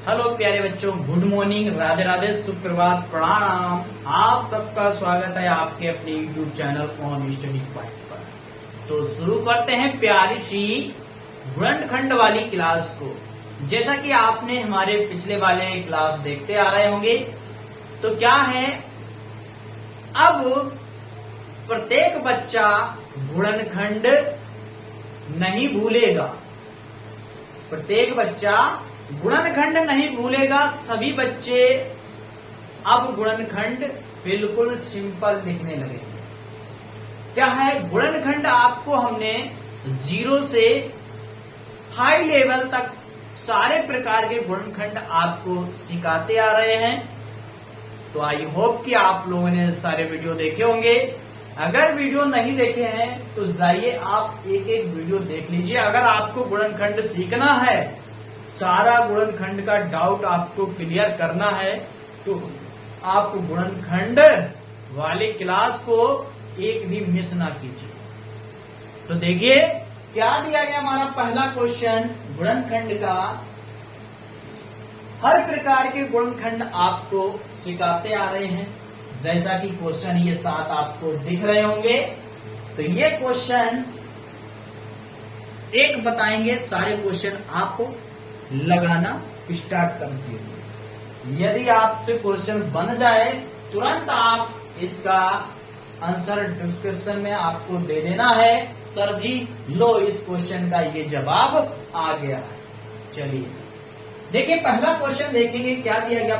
Hello प्यारे बच्चों, good morning, Radhe Radhe, सुप्रभात, प्रणाम। आप सबका स्वागत है आपके अपने YouTube channel on study point पर। तो शुरू करते हैं प्यारी सी गुणनखंड वाली क्लास को। जैसा कि आपने हमारे पिछले वाले क्लास देखते आ रहे होंगे, तो क्या है, अब प्रत्येक बच्चा गुणनखंड नहीं भूलेगा। प्रत्येक बच्चा गुणनखंड नहीं भूलेगा। सभी बच्चे अब गुणनखंड बिल्कुल सिंपल लिखने लगेंगे। क्या है, गुणनखंड आपको हमने 0 से हाई लेवल तक सारे प्रकार के गुणनखंड आपको सिखाते आ रहे हैं। तो आई होप कि आप लोगों ने सारे वीडियो देखे होंगे। अगर वीडियो नहीं देखे हैं तो जाइए आप एक एक वीडियो देख लीजिए। अगर आपको गुणनखंड सीखना है, सारा गुणनखंड का डाउट आपको क्लियर करना है, तो आप गुणनखंड वाली क्लास को एक भी मिस ना कीजिए। तो देखिए क्या दिया गया हमारा पहला क्वेश्चन गुणनखंड का। हर प्रकार के गुणनखंड आपको सिखाते आ रहे हैं, जैसा कि क्वेश्चन ये 7 आपको दिख रहे होंगे। तो ये क्वेश्चन एक बताएंगे, सारे क्वेश्चन आपको लगाना स्टार्ट कर दीजिए। यदि आपसे क्वेश्चन बन जाए, तुरंत आप इसका आंसर डिस्क्रिप्शन में आपको दे देना है, सर जी लो इस क्वेश्चन का ये जवाब आ गया है। चलिए देखिए पहला क्वेश्चन देखेंगे क्या दिया गया।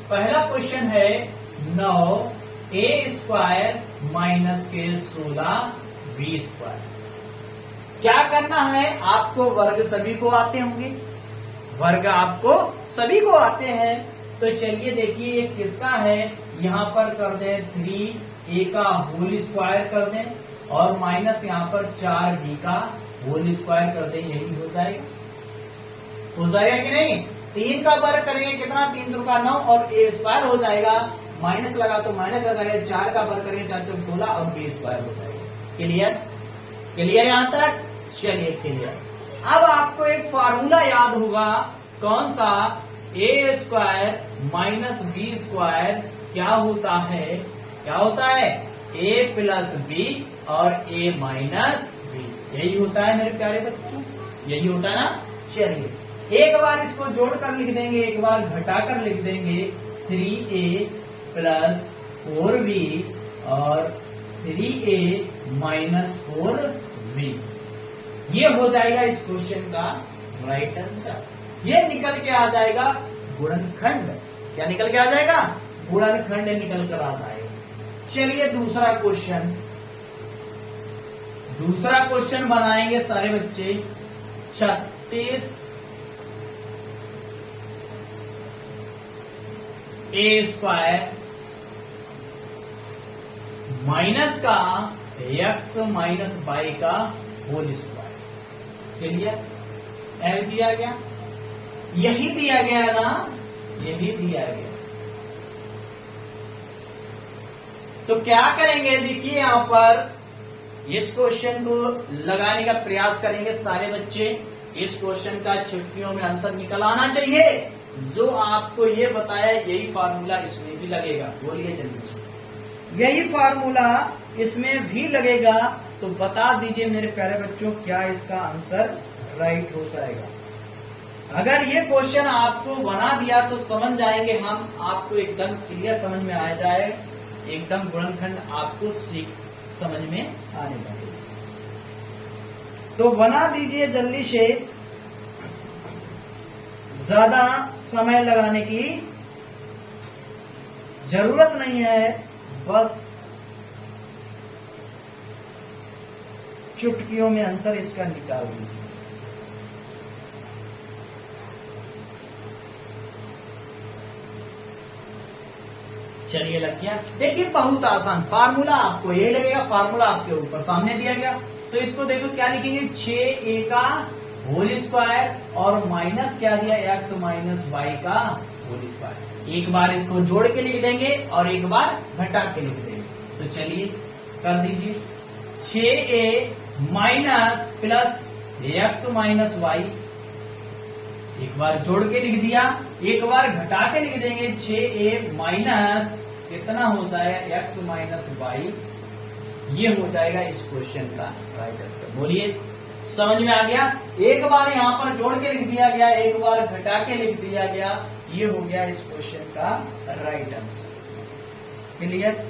पहला क्वेश्चन है 9a² - के 16b²। क्या करना है, आपको वर्ग सभी को आते होंगे, वर्ग आपको सभी को आते हैं। तो चलिए देखिए ये किसका है, यहां पर कर दें 3a का होल स्क्वायर कर दें और माइनस यहां पर 4b का होल स्क्वायर कर दें। यही हो जाएगा कि नहीं। 3 का वर्ग करेंगे कितना, 3 दूर का 9 और a² हो जाएगा। माइनस लगा तो माइनस लगाएंगे, 4 का वर्ग करेंगे 4 चौक 16 और b² हो जाएगा। क्लियर यहां तक। चलिए क्लियर। अब आपको एक फार्मूला याद होगा, कौन सा, a² - b² क्या होता है, a + b और a - b। यही होता है मेरे प्यारे बच्चों, यही होता है ना। चलिए एक बार इसको जोड़कर लिख देंगे, एक बार घटाकर लिख देंगे। 3a + 4b और 3a - 4b। ये हो जाएगा इस क्वेश्चन का राइट आंसर। ये निकल के आ जाएगा गुणनखंड। क्या निकल के आ जाएगा, गुणनखंड निकल कर आ जाएगा। चलिए दूसरा क्वेश्चन बनाएंगे सारे बच्चे। 36 a² माइनस का x - y का होल स्क्वायर। क्लियर, दिया गया, यही दिया गया ना, यही दिया गया। तो क्या करेंगे, देखिए यहां पर इस क्वेश्चन को लगाने का प्रयास करेंगे सारे बच्चे। इस क्वेश्चन का चुटकियों में आंसर निकल आना चाहिए। जो आपको ये बताया यही फार्मूला इसमें भी लगेगा। बोलिए जल्दी, यही फार्मूला इसमें भी लगेगा। तो बता दीजिए मेरे प्यारे बच्चों, क्या इसका आंसर राइट हो जाएगा। अगर ये क्वेश्चन आपको बना दिया तो समझ जाएंगे हम, आपको एकदम क्लियर समझ में आ जाए, एकदम गुणनखंड आपको समझ में आने लगे। तो बना दीजिए जल्दी से, ज्यादा समय लगाने की जरूरत नहीं है, बस चुटकियों में आंसर इसका निकाल दीजिए। चलिए लग गया। देखिए बहुत आसान फार्मूला, आपको ये लगेगा फार्मूला आपके ऊपर सामने दिया गया। तो इसको देखो क्या लिखेंगे, 6a का होल स्क्वायर और माइनस क्या दिया, x - y का होल स्क्वायर। एक बार इसको जोड़ के लिख देंगे और एक बार घटा के लिख देंगे। तो चलिए कर दीजिए, 6a - + x - y एक बार जोड़ के लिख दिया, एक बार घटा के लिख देंगे 6a माइनस कितना होता है x माइनस वाई। ये हो जाएगा इस क्वेश्चन का राइट आंसर। बोलिए समझ में आ गया? एक बार यहाँ पर जोड़ के लिख दिया गया, एक बार घटा के लिख दिया गया, ये हो गया इस क्वेश्चन का राइट आंसर। क्लियर?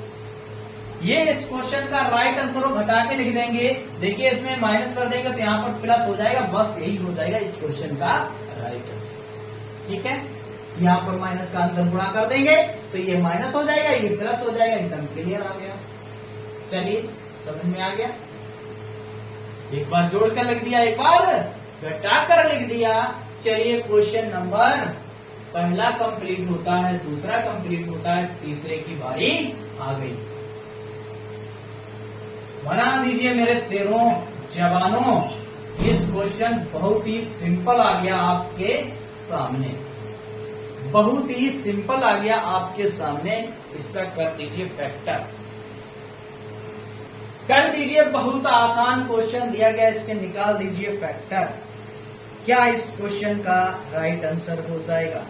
ये इस क्वेश्चन का राइट आंसर को घटा के लिख देंगे। देखिए इसमें माइनस कर देंगे तो यहाँ पर प्लस हो जाएगा, बस यही हो जाएगा इस क्वेश्चन का राइट आंसर। ठीक है, यहाँ पर माइनस का अंतर गुणा कर देंगे तो ये माइनस हो जाएगा, ये प्लस हो जाएगा। एकदम क्लियर आ गया। चलिए समझ में आ गया? एक बार जोड़ कर लिख दिया, एक बार घटा कर लिख दिया। चलिए क्वेश्चन नंबर पहला कंप्लीट होता है, दूसरा कंप्लीट होता है, तीसरे की बारी आ गई। बना दीजिए मेरे शेरों जवानों। इस क्वेश्चन बहुत ही सिंपल आ गया आपके सामने, बहुत ही सिंपल आ गया आपके सामने। इसका कर दीजिए फैक्टर, कर दीजिए। बहुत आसान क्वेश्चन दिया गया, इसके निकाल दीजिए फैक्टर। क्या इस क्वेश्चन का राइट आंसर हो जाएगा?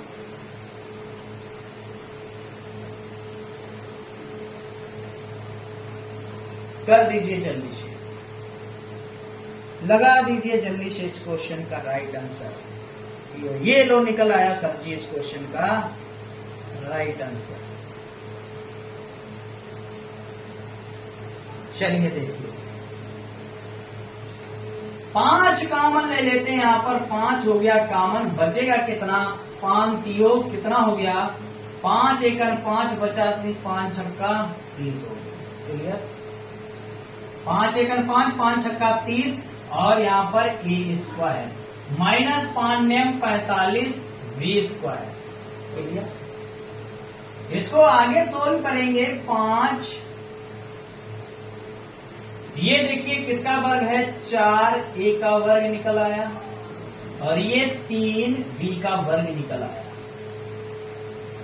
कर दीजिए जल्दी से, लगा दीजिए जल्दी से इस क्वेश्चन का राइट आंसर। ये लो निकल आया सर जी इस क्वेश्चन का राइट आंसर। चलिए देखिए, 5 कॉमन ले लेते हैं। यहाँ पर 5 हो गया कॉमन, बचेगा कितना? 5 तियो कितना हो गया? 5 एकड़ 5 बचा, 5 छक्का 30 हो गया। क्लियर? 5 एकड़ 5, 5 छक्का 30 और यहाँ पर ए स्क्वायर माइनस 5 नेम 45 बी स्क्वायर। क्लियर? इसको आगे सोल्व करेंगे। 5 ये देखिए किसका वर्ग है? 4 ए का वर्ग निकल आया और ये 3 बी का वर्ग निकल आया।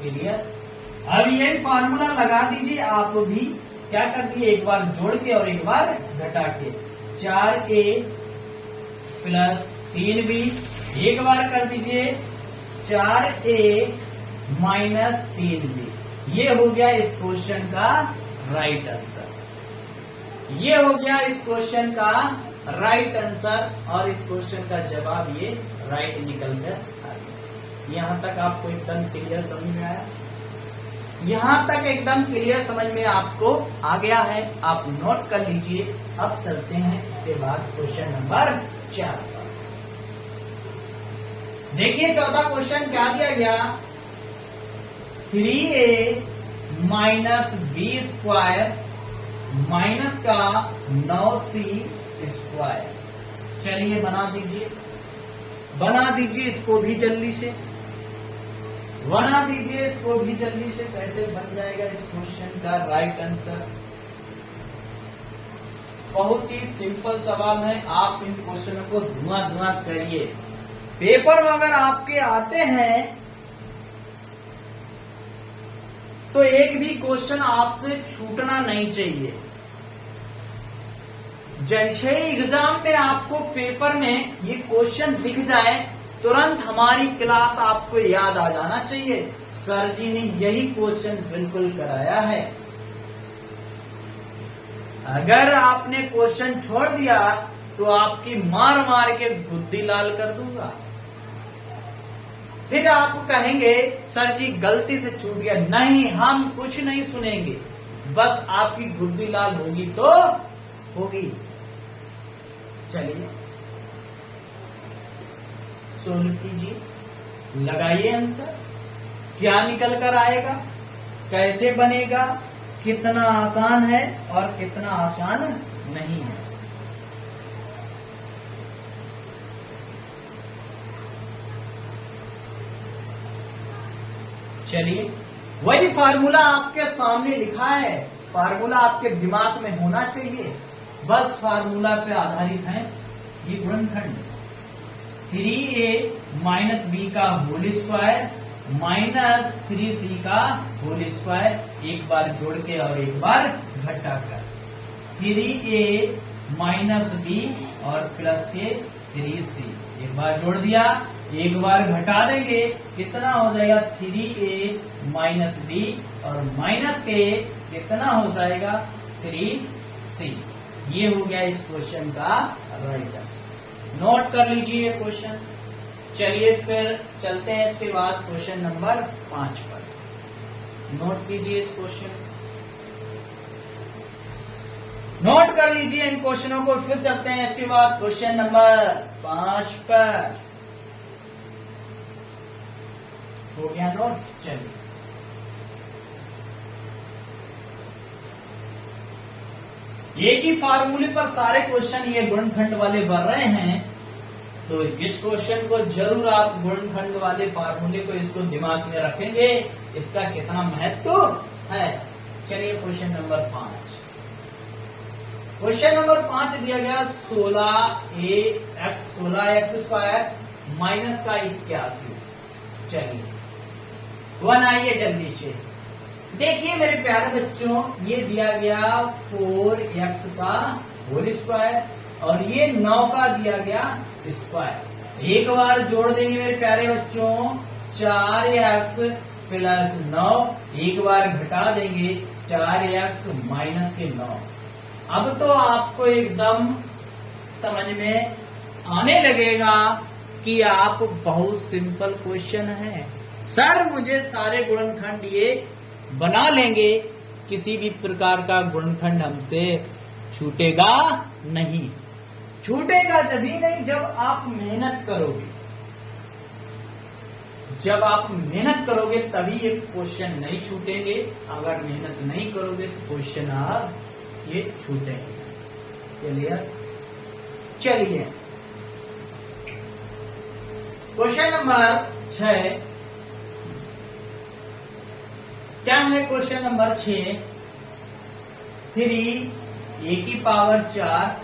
क्लियर? अब यही फार्मूला लगा दीजिए आप भी। क्या कर दिए? एक बार जोड़ के और एक बार घटा के। 4a प्लस 3b, एक बार कर दीजिए 4a माइनस 3b। ये हो गया इस क्वेश्चन का राइट आंसर। ये हो गया इस क्वेश्चन का राइट आंसर और इस क्वेश्चन का जवाब ये राइट निकल कर आ गया। यहां तक आपको एकदम क्लियर समझ में आया? यहां तक एकदम क्लियर समझ में आपको आ गया है? आप नोट कर लीजिए। अब चलते हैं इसके बाद क्वेश्चन नंबर 4 पर। देखिए चौथा क्वेश्चन क्या दिया गया? 3a minus B square minus का 9c स्क्वायर। चलिए बना दीजिए, बना दीजिए इसको भी जल्दी से, बना दीजिए इसको भी जल्दी से। कैसे बन जाएगा इस क्वेश्चन का राइट आंसर? बहुत ही सिंपल सवाल है। आप इन क्वेश्चनों को धुआं करिए। पेपर में अगर आपके आते हैं तो एक भी क्वेश्चन आपसे छूटना नहीं चाहिए। जैसे ही एग्जाम में आपको पेपर में ये क्वेश्चन दिख जाए, तुरंत हमारी क्लास आपको याद आ जाना चाहिए, सर जी ने यही क्वेश्चन बिल्कुल कराया है। अगर आपने क्वेश्चन छोड़ दिया तो आपकी मार मार के गुद्दी लाल कर दूंगा। फिर आप कहेंगे सर जी गलती से छूट गया। नहीं, हम कुछ नहीं सुनेंगे, बस आपकी गुद्दी लाल होगी तो होगी। चलिए सोल्व कीजिए, लगाइए आंसर। क्या निकल कर आएगा, कैसे बनेगा, कितना आसान है और कितना आसान नहीं है। चलिए, वही फार्मूला आपके सामने लिखा है, फार्मूला आपके दिमाग में होना चाहिए, बस फार्मूला पे आधारित है ये गुणनखंड। 3a माइनस बी का होल स्क्वायर माइनस 3c का होल स्क्वायर, एक बार जोड़ के और एक बार घटा कर। 3a माइनस बी और प्लस के 3c, एक बार जोड़ दिया एक बार घटा देंगे कितना हो जाएगा 3a माइनस बी और माइनस के कितना हो जाएगा 3c। ये हो गया इस क्वेश्चन का राइट आंसर। नोट कर लीजिए क्वेश्चन। चलिए फिर चलते हैं इसके बाद क्वेश्चन नंबर 5 पर। नोट कीजिए इस क्वेश्चन, नोट कर लीजिए इन क्वेश्चनों को। फिर चलते हैं इसके बाद क्वेश्चन नंबर 5 पर। हो गया नोट। चलिए एक ही फार्मूले पर सारे क्वेश्चन ये गुणनखंड वाले बन रहे हैं, तो इस क्वेश्चन को जरूर आप गुणनखंड वाले फार्मूले को इसको दिमाग में रखेंगे, इसका कितना महत्व है। चलिए क्वेश्चन नंबर 5। क्वेश्चन नंबर 5 दिया गया 16x स्क्वायर माइनस का 81। चलिए बनाइए जल्दी से। देखिए मेरे प्यारे बच्चों, ये दिया गया 4x का होल स्क्वायर और ये 9 का दिया गया स्क्वायर। एक बार जोड़ देंगे मेरे प्यारे बच्चों 4x प्लस 9, एक बार घटा देंगे 4x माइनस के 9। अब तो आपको एकदम समझ में आने लगेगा कि आप बहुत सिंपल क्वेश्चन है सर, मुझे सारे गुणनखंड ये बना लेंगे, किसी भी प्रकार का गुणनखंड हमसे छूटेगा नहीं। छूटेगा जभी नहीं जब आप मेहनत करोगे। जब आप मेहनत करोगे तभी ये क्वेश्चन नहीं छूटेंगे, अगर मेहनत नहीं करोगे तो क्वेश्चन आप ये छूटेंगे। क्लियर? चलिए क्वेश्चन नंबर 6 क्या है? क्वेश्चन नंबर 6 3a की पावर 4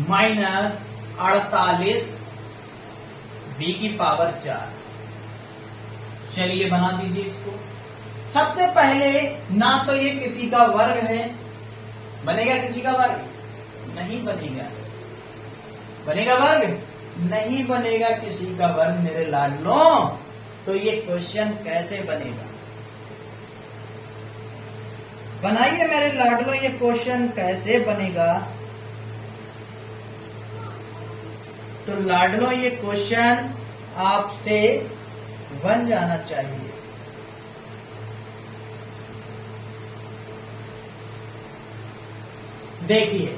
माइनस 48 b की पावर 4। चलिए बना दीजिए इसको। सबसे पहले ना तो ये किसी का वर्ग है, बनेगा किसी का वर्ग? नहीं बनेगा। बनेगा वर्ग? नहीं बनेगा किसी का वर्ग मेरे लाडलों। तो ये क्वेश्चन कैसे बनेगा? बनाइए मेरे लाडलों, ये क्वेश्चन कैसे बनेगा? तो लाडलों ये क्वेश्चन आपसे बन जाना चाहिए। देखिए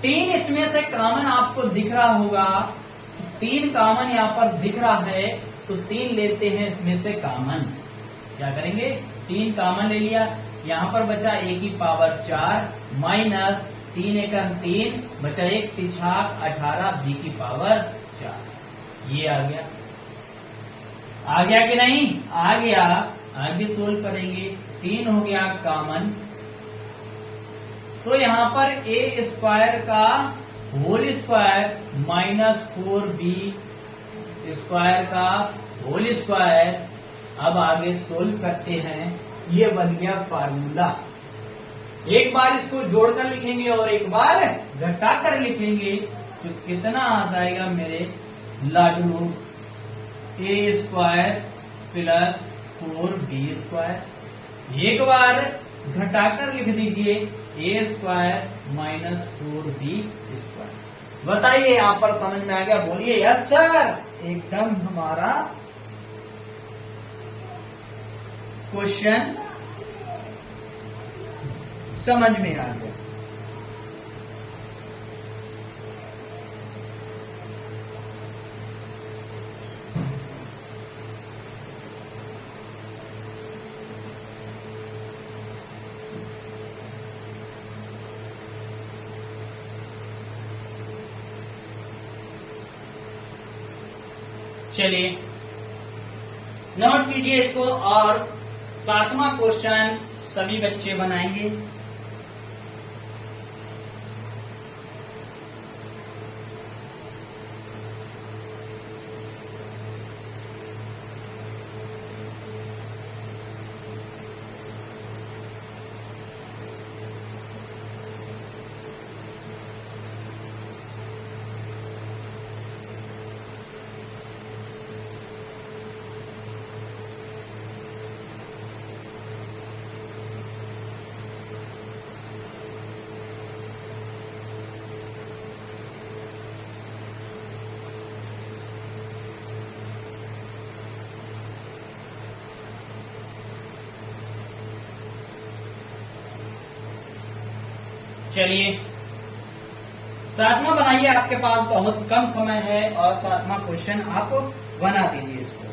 3 इसमें से कॉमन आपको दिख रहा होगा, 3 कॉमन यहां पर दिख रहा है, तो 3 लेते हैं इसमें से कॉमन। क्या करेंगे? 3 कॉमन ले लिया, यहां पर बचा a की पावर 4 माइनस 3 एकम 3 बचा 1 तिछाक 18 b की पावर 4। ये आ गया। आ गया कि नहीं? आ गया। आगे सोल्व करेंगे। 3 हो गया कॉमन, तो यहां पर a स्क्वायर का whole square minus 4b square का होल स्क्वायर। अब आगे सोल्व करते हैं। ये बन गया फार्मूला। एक बार इसको जोड़कर लिखेंगे और एक बार घटाकर लिखेंगे, तो कितना आ जाएगा मेरे लाडू? a square plus 4b square. एक बार घटाकर लिख दीजिए a square minus 4b square. बताइए यहां पर समझ में आ गया? बोलिए यस सर। एकदम हमारा क्वेश्चन समझ में आ गया। चलिए नोट कीजिए इसको और 7वां क्वेश्चन सभी बच्चे बनाएंगे। चलिए 7वां बनाइए, आपके पास बहुत कम समय है और 7वां क्वेश्चन आप बना दीजिए इसको।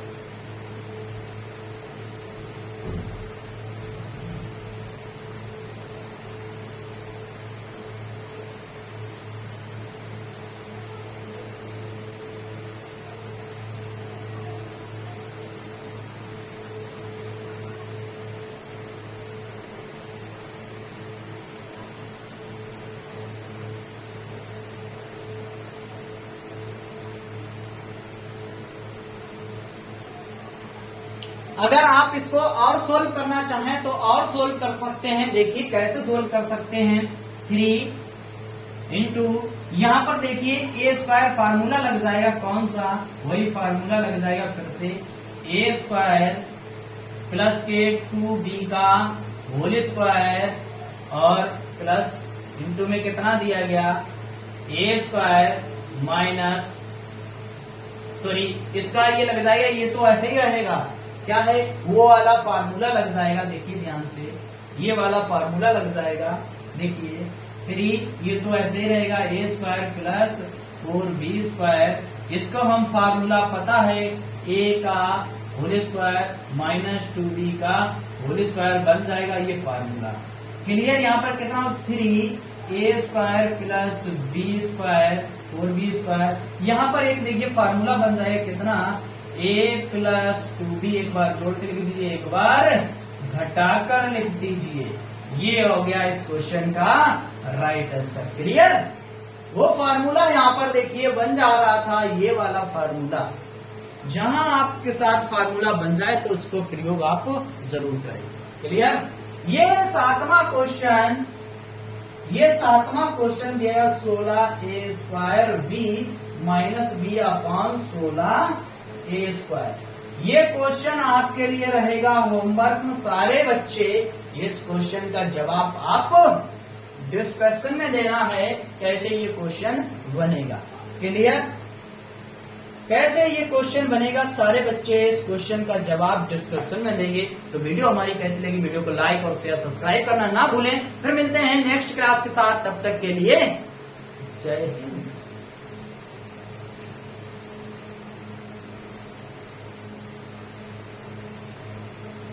अगर आप इसको और सोल्व करना चाहें तो और सोल्व कर सकते हैं। देखिए कैसे सोल्व कर सकते हैं। 3 इंटू यहां पर देखिए ए स्क्वायर फार्मूला लग जाएगा, कौन सा, वही फार्मूला लग जाएगा फिर से, ए स्क्वायर प्लस के 2b का होल स्क्वायर और प्लस इंटू में कितना दिया गया, ए स्क्वायर माइनस सॉरी इसका ये लग जाएगा, ये तो ऐसे ही रहेगा, क्या है वो वाला फार्मूला लग जाएगा। देखिए ध्यान से ये वाला फार्मूला लग जाएगा। देखिए 3 ये तो ऐसे ही रहेगा, ए स्क्वायर प्लस 4b स्क्वायर, इसको हम फार्मूला पता है ए का होल स्क्वायर माइनस 2b का होल स्क्वायर बन जाएगा ये फार्मूला। क्लियर। यहाँ पर कितना 3 A square plus B square 4b square, यहाँ पर एक देखिए फार्मूला बन जाएगा कितना, a प्लस 2b, एक बार जोड़ के लिख दीजिए, एक बार घटाकर लिख दीजिए। ये हो गया इस क्वेश्चन का राइट आंसर। क्लियर। वो फार्मूला यहाँ पर देखिए बन जा रहा था, ये वाला फार्मूला। जहां आपके साथ फार्मूला बन जाए तो उसको प्रयोग आप जरूर करें। क्लियर। ये 7वां क्वेश्चन दिया 16a square b minus b upon 16 a square. ये क्वेश्चन आपके लिए रहेगा होमवर्क में। सारे बच्चे इस क्वेश्चन का जवाब आप डिस्कशन में देना है, कैसे ये क्वेश्चन बनेगा। क्लियर। कैसे ये क्वेश्चन बनेगा, सारे बच्चे इस क्वेश्चन का जवाब डिस्क्रिप्शन में देंगे। तो वीडियो हमारी कैसी लगी, वीडियो को लाइक और शेयर सब्सक्राइब करना ना भूलें। फिर मिलते हैं नेक्स्ट क्लास के साथ, तब तक के लिए जय हिंद।